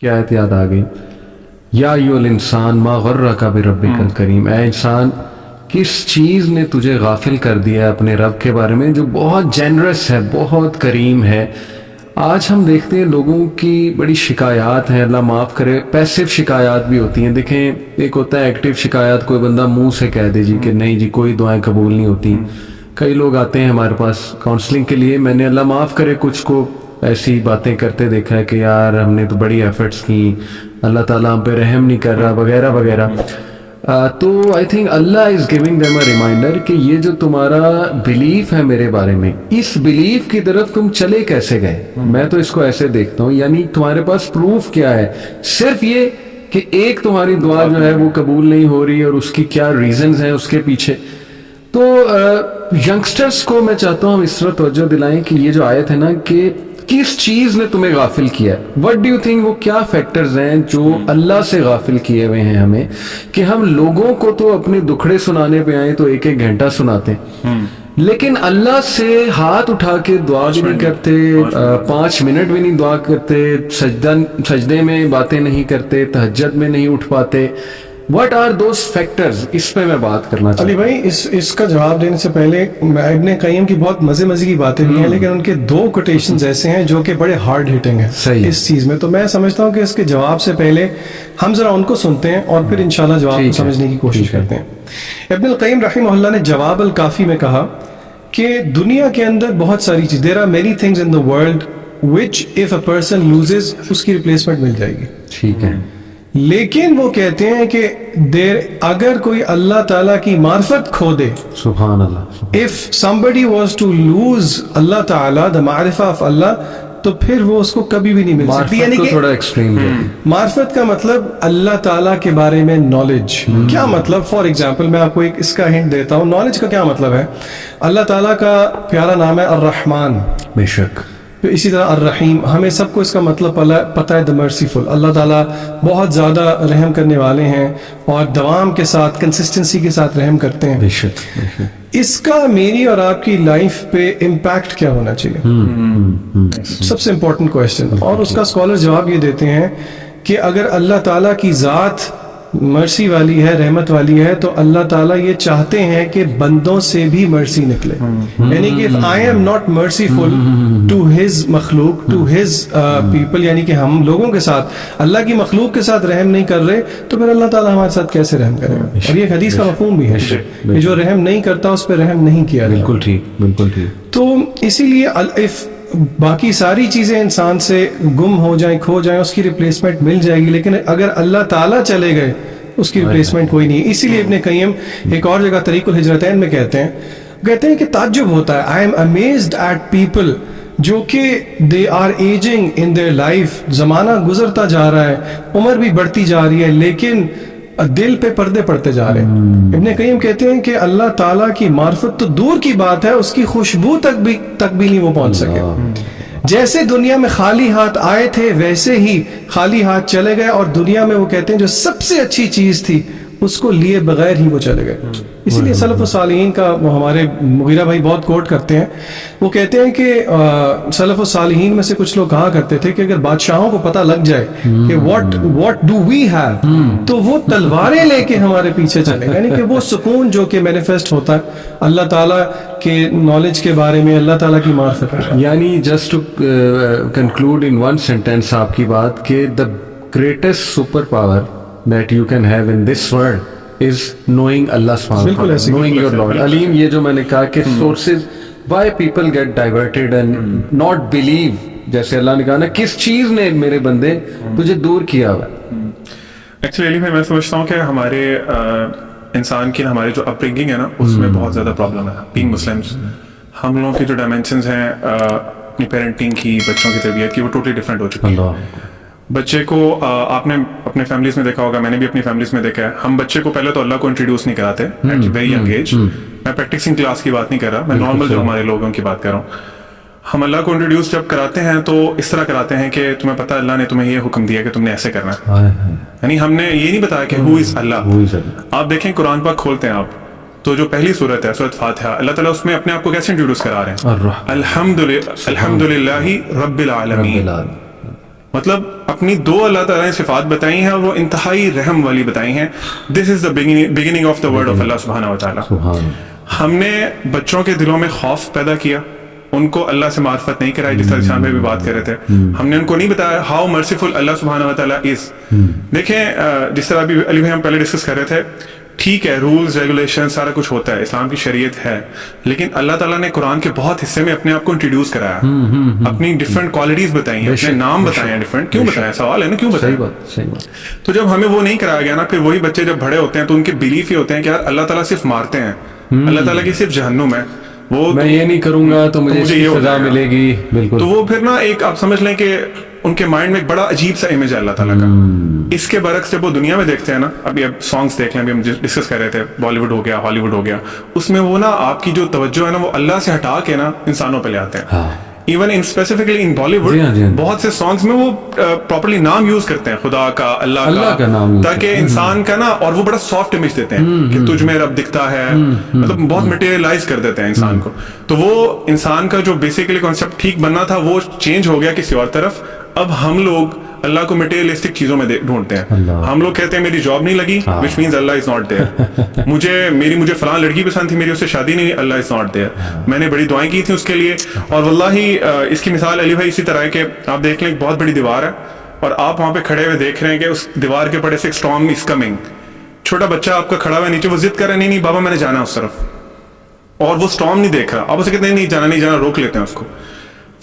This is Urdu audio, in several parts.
کی آیت یاد آ گئی, یا ایھا الانسان ما غرک بربک الکریم, اے انسان کس چیز نے تجھے غافل کر دیا ہے اپنے رب کے بارے میں جو بہت جینرس ہے, بہت کریم ہے. آج ہم دیکھتے ہیں لوگوں کی بڑی شکایات ہیں, اللہ معاف کرے, پیسو شکایات بھی ہوتی ہیں. دیکھیں ایک ہوتا ہے ایکٹیو شکایات, کوئی بندہ منہ سے کہہ دے جی کہ نہیں جی کوئی دعائیں قبول نہیں ہوتی. کئی لوگ آتے ہیں ہمارے پاس کاؤنسلنگ کے لیے, میں نے اللہ معاف کرے کچھ کو ایسی باتیں کرتے دیکھا ہے کہ یار ہم نے تو بڑی ایفرٹس کی, اللہ تعالیٰ ہم پہ رحم نہیں کر رہا وغیرہ وغیرہ. تو آئی تھنک اللہ is giving them a reminder کہ یہ جو تمہارا بلیف ہے میرے بارے میں, اس بلیف کی طرف تم چلے کیسے گئے. میں تو اس کو ایسے دیکھتا ہوں, یعنی تمہارے پاس پروف کیا ہے, صرف یہ کہ ایک تمہاری دعا جو ہے وہ قبول نہیں ہو رہی اور اس کی کیا ریزنز ہیں اس کے پیچھے. تو ینگسٹرز کو میں چاہتا ہوں ہم اس طرح توجہ دلائیں کہ یہ جو آیت ہے نا کہ کس چیز نے تمہیں غافل کیا ہے. وٹ ڈو یو تھنک, وہ کیا فیکٹرز ہیں جو اللہ سے غافل کیے ہوئے ہیں ہمیں, کہ ہم لوگوں کو تو اپنے دکھڑے سنانے پہ آئیں تو ایک ایک گھنٹہ سناتے ہیں, لیکن اللہ سے ہاتھ اٹھا کے دعا بھی نہیں کرتے, 5 منٹ بھی نہیں دعا کرتے, سجدے میں باتیں نہیں کرتے, تہجد میں نہیں اٹھ پاتے. What are those factors, اس پہ میں بات کرنا چاہتا ہوں. علی بھائی اس کا جواب دینے سے پہلے ابن قیم کی بہت مزے کی باتیں بھی ہیں, لیکن ان کے 2 کوٹیشنز ایسے ہیں جو کہ بڑے ہارڈ ہٹنگ ہیں اس چیز میں. تو میں سمجھتا ہوں کہ اس کے جواب سے پہلے ہم ذرا ان کو سنتے ہیں اور پھر انشاءاللہ جواب کو سمجھنے کی کوشش کرتے ہیں. ابن القیم رحمہ اللہ نے جواب الکافی میں کہا کہ دنیا کے اندر بہت ساری چیز, there are many things in the world which if a person loses اس کی ریپلیسمنٹ مل جائے گی. ٹھیک ہے, لیکن وہ کہتے ہیں کہ اگر کوئی اللہ تعالیٰ کی معرفت کھو دے, سبحان اللہ, if somebody was to lose اللہ تعالیٰ, the معرفہ of اللہ, تو پھر وہ اس کو کبھی بھی نہیں مل سکتی. یعنی کہ تھوڑا ایکسٹریم ہے. معرفت کا مطلب اللہ تعالیٰ کے بارے میں نالج. کیا مطلب, فار ایگزامپل میں آپ کو اس کا ہنٹ دیتا ہوں. نالج کا کیا مطلب ہے, اللہ تعالیٰ کا پیارا نام ہے الرحمن, بے شک, اسی طرح الرحیم, ہمیں سب کو اس کا مطلب پتہ ہے, دا مرسیفل. اللہ تعالیٰ بہت زیادہ رحم کرنے والے ہیں اور دوام کے ساتھ کنسسٹنسی کے ساتھ رحم کرتے ہیں. بے شک. اس کا میری اور آپ کی لائف پہ امپیکٹ کیا ہونا چاہیے, سب سے امپورٹنٹ کویسچن. اور اس کا اسکالر جواب یہ دیتے ہیں کہ اگر اللہ تعالیٰ کی ذات مرسی والی ہے, رحمت والی ہے, تو اللہ تعالیٰ یہ چاہتے ہیں کہ بندوں سے بھی مرسی نکلے. یعنی کہ if I am not merciful to his مخلوق, to his people, یعنی کہ ہم لوگوں کے ساتھ اللہ کی مخلوق کے ساتھ رحم نہیں کر رہے, تو پھر اللہ تعالیٰ ہمارے ساتھ کیسے رحم کرے گا. اور یہ حدیث کا مفہوم بھی ہے کہ جو رحم نہیں کرتا اس پہ رحم نہیں کیا. بالکل ٹھیک, بالکل ٹھیک. تو اسی لیے باقی ساری چیزیں انسان سے گم ہو جائیں, کھو جائیں, اس کی ریپلیسمنٹ مل جائے گی, لیکن اگر اللہ تعالیٰ چلے گئے اس کی ریپلیسمنٹ کوئی نہیں. اسی لیے ابن قیم ایک اور جگہ طریق الہجرتین میں کہتے ہیں کہ تعجب ہوتا ہے, I am amazed at people جو کہ they are aging in their life, زمانہ گزرتا جا رہا ہے, عمر بھی بڑھتی جا رہی ہے, لیکن دل پہ پردے پڑتے جا رہے ہیں. ابن قیم کہتے ہیں کہ اللہ تعالیٰ کی معرفت تو دور کی بات ہے, اس کی خوشبو تک بھی نہیں وہ پہنچ سکے. جیسے دنیا میں خالی ہاتھ آئے تھے ویسے ہی خالی ہاتھ چلے گئے, اور دنیا میں وہ کہتے ہیں جو سب سے اچھی چیز تھی اس کو لیے بغیر ہی وہ چلے گئے. اسی لیے سلف الصالحین کا وہ ہمارے مغیرہ بھائی بہت کوٹ کرتے ہیں, وہ کہتے ہیں کہ سلف الصالحین میں سے کچھ لوگ کہا کرتے تھے کہ اگر بادشاہوں کو پتہ لگ جائے کہ what do we have, تو وہ تلواریں لے کے ہمارے پیچھے چلیں. یعنی کہ وہ سکون جو کہ مینیفیسٹ ہوتا ہے اللہ تعالیٰ کے نالج کے بارے میں, اللہ تعالیٰ کی معرفت. یعنی just to conclude in one sentence آپ کی بات, کہ the greatest super power that you can have in this world is knowing Allah subhanahu wa ta'ala, knowing your Lord. علیم, یہ جو میں نے کہا کہ sources why people get diverted and not believe, جیسے اللہ نے کہا نا کس چیز نے میرے بندے تجھے دور کیا ہوا. ایکچولی علیم میں سمجھتا ہوں کہ ہمارے انسان کی ہماری جو اپ برنگنگ ہے نا اس میں بہت زیادہ پرابلم ہے. بینگ مسلمس, ہم لوگوں کی جو ڈائمینشنز ہیں اپنی پیرنٹنگ کی, بچوں کی تربیت کی, وہ ٹوٹلی ڈفرینٹ ہو چکی ہے. بچے کو آپ نے اپنے فیملیز میں دیکھا ہوگا, میں نے بھی اپنی فیملیز میں دیکھا ہے, ہم بچے کو پہلے تو اللہ کو انٹروڈیوس نہیں کراتے ایٹ ویری ینگ ایج. میں پریکٹسنگ کلاس کی بات نہیں کر رہا, میں نارمل جو ہمارے لوگوں کی بات کر رہا ہوں. ہم اللہ کو انٹروڈیوس جب کراتے ہیں تو اس طرح کراتے ہیں کہ تمہیں پتہ اللہ نے تمہیں یہ حکم دیا کہ تم نے ایسے کرنا ہے. یعنی ہم نے یہ نہیں بتایا کہ ہو از اللہ. آپ دیکھیں قرآن پاک کھولتے ہیں آپ تو جو پہلی صورت ہے سورۃ فاتحہ, اللہ تعالیٰ اس میں اپنے آپ کو کیسے انٹروڈیوس کرا رہے ہیں, الحمد للہ رب العالمین. مطلب اپنی دو اللہ تعالیٰ نے صفات بتائی ہیں اور وہ انتہائی رحم والی بتائی ہیں. This is the beginning of the word of اللہ سبحانہ و تعالیٰ. سبحان. ہم نے بچوں کے دلوں میں خوف پیدا کیا, ان کو اللہ سے معرفت نہیں کرائی, جس طرح شان بھائی بھی بات کر رہے تھے. ہم نے ان کو نہیں بتایا ہاؤ مرسیفل اللہ سبحانہ و تعالیٰ از. دیکھیں جس طرح ابھی علی بھائی ہم پہلے ڈسکس کر رہے تھے, ٹھیک ہے رولز ریگولیشن سارا کچھ ہوتا ہے, اسلام کی شریعت ہے, لیکن اللہ تعالیٰ نے قرآن کے بہت حصے میں اپنے آپ کو انٹروڈیوس کرایا, اپنی ڈفرنٹ کوالٹیز بتائی ہیں, اپنے نام بتائے ہیں ڈفرنٹ. کیوں بتایا؟ سوال ہے نا, کیوں بتایا؟ صحیح بات. تو جب ہمیں وہ نہیں کرایا گیا نا, پھر وہی بچے جب بڑے ہوتے ہیں تو ان کے بلیف یہ ہوتے ہیں کہ یار اللہ تعالیٰ صرف مارتے ہیں, اللہ تعالیٰ کی صرف جہنم ہے, وہ میں یہ نہیں کروں گا تو مجھے یہ سزا ملے گی. بالکل. تو وہ پھر نا ایک آپ سمجھ لیں کہ ان کے مائنڈ میں ایک بڑا عجیب سا امیج ہے اللہ تعالیٰ کا. اس کے برعکس جب وہ دنیا میں دیکھتے ہیں نا, ابھی اب سانگس دیکھ لیں, ابھی ہم ڈسکس کر رہے تھے بالی ووڈ ہو گیا, ہالی ووڈ ہو گیا, اس میں وہ نا آپ کی جو توجہ ہے نا وہ اللہ سے ہٹا کے نا انسانوں پہ لے آتے ہیں. Even in specifically in Bollywood بہت سے سانگس میں وہ پراپرلی نام یوز کرتے ہیں, خدا کا, اللہ کا نام, تاکہ انسان کا نا, اور وہ بڑا سافٹ امیج دیتے ہیں کہ تجھ میں رب دکھتا ہے, مطلب بہت مٹیریلائز کر دیتے ہیں انسان کو. تو وہ انسان کا جو بیسیکلی کانسیپٹ ٹھیک بننا تھا وہ چینج ہو گیا کسی اور طرف. اب ہم لوگ اللہ کو مٹیریلسٹک چیزوں میں ڈھونڈتے ہیں. ہم لوگ کہتے ہیں میری جاب نہیں لگی, which means اللہ از ناٹ دیئر. مجھے فلاں لڑکی پسند تھی, میری اس سے شادی نہیں, اللہ از ناٹ دیئر. میں نے بڑی دعائیں کی تھیں اس کے لیے, اور واللہ اس کی مثال علی بھائی اسی طرح ہے کہ آپ دیکھ لیں بہت بڑی دیوار ہے اور آپ وہاں پہ کھڑے ہوئے دیکھ رہے ہیں کہ اس دیوار کے پڑے سے ایک اسٹارم از کمنگ. چھوٹا بچہ آپ کا کھڑا ہوا ہے نیچے, وہ ضد کر رہا ہے نہیں بابا میں نے جانا اس طرف, اور وہ اسٹارم نہیں دیکھ رہا. آپ اسے کہتے ہیں نہیں جانا, روک لیتے ہیں اس کو.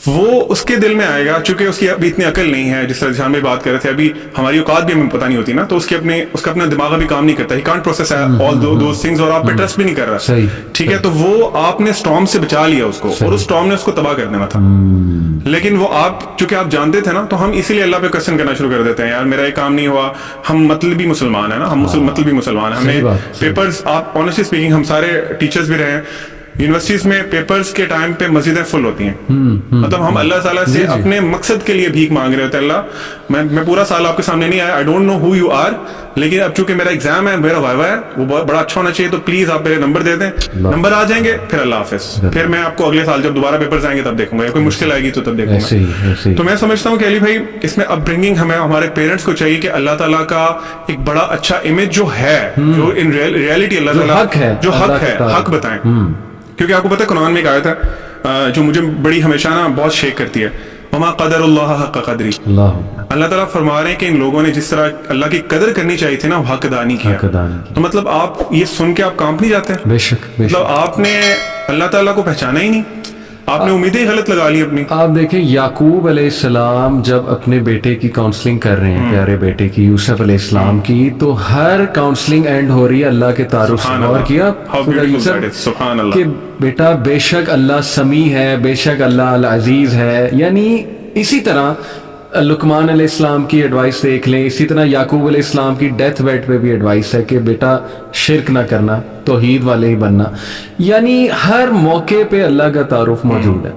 وہ اس کے دل میں آئے گا, چونکہ اس کی ابھی اتنی عقل نہیں ہے, جس طرح جہاں میں بات کر رہے تھے, ابھی ہماری اوقات بھی ہمیں پتہ نہیں ہوتی نا, تو اس کا اپنا دماغ بھی کام نہیں کرتا, he can't process all those things, اور آپ پہ ٹرسٹ بھی نہیں کر رہا. ٹھیک ہے, تو وہ آپ نے اسٹارم سے بچا لیا اس کو, اور اس اسٹارم نے اس کو تباہ کر دینا تھا. لیکن وہ چونکہ آپ جانتے تھے نا, تو ہم اسی لیے اللہ پہ کوسچن کرنا شروع کر دیتے ہیں, یار میرا یہ کام نہیں ہوا. ہم مطلبی مسلمان ہیں نا, ہم مطلبی مسلمان ہیں. ہمیں پیپرز, آپ آنیسٹلی اسپیکنگ ہم سارے ٹیچرز بھی رہے ہیں, یونیورسٹیز میں پیپرز کے ٹائم پہ مسجدیں فل ہوتی ہیں. مطلب ہم اللہ تعالیٰ سے اپنے مقصد کے لیے بھیک مانگ رہے ہوتے ہیں, اللہ میں پورا سال آپ کے سامنے نہیں آیا, I don't know who you are, لیکن اب چونکہ میرا ایگزام ہے, میرا وائوا ہے, وہ بڑا اچھا ہونا چاہیے, تو پلیز آپ میرے نمبر دے دیں. نمبر آ جائیں گے پھر اللہ حافظ, پھر میں آپ کو اگلے سال جب دوبارہ پیپرز آئیں گے تب دیکھوں گا, یا کوئی مشکل آئے گی تو تب دیکھوں گا. تو میں سمجھتا ہوں کہ علی بھائی اس میں اپ برنگنگ ہمیں ہمارے پیرنٹس کو چاہیے کہ اللہ تعالیٰ کا ایک بڑا اچھا امیج جو ہے, جو ان ریئلٹی اللہ تعالیٰ جو حق ہے, حق بتائیں. کیونکہ آپ کو پتہ ہے قرآن میں ایک آیت ہے جو مجھے بڑی ہمیشہ نا بہت شیک کرتی ہے, وما قدر اللہ حق قدری. اللہ تعالیٰ فرما رہے ہیں کہ ان لوگوں نے جس طرح اللہ کی قدر کرنی چاہیے تھی نا, وہ حق ادا نہیں کیا. تو مطلب آپ یہ سن کے آپ کانپ نہیں جاتے؟ بے شک. مطلب آپ نے اللہ تعالیٰ کو پہچانا ہی نہیں, آپ نے امیدیں ہی غلط لگا لی اپنی. آپ دیکھیں یعقوب علیہ السلام جب اپنے بیٹے کی کاؤنسلنگ کر رہے ہیں, پیارے بیٹے کی, یوسف علیہ السلام کی, تو ہر کاؤنسلنگ اینڈ ہو رہی ہے اللہ کے تعارف سے. اور کیا کہ بیٹا بے شک اللہ سمیع ہے, بے شک اللہ العزیز ہے. یعنی اسی طرح لقمان علیہ السلام کی ایڈوائس دیکھ لیں, اسی طرح یعقوب علیہ السلام کی ڈیتھ بیڈ پہ بھی ایڈوائس ہے کہ بیٹا شرک نہ کرنا, توحید والے ہی بننا. یعنی ہر موقع پہ اللہ کا تعارف موجود ہے.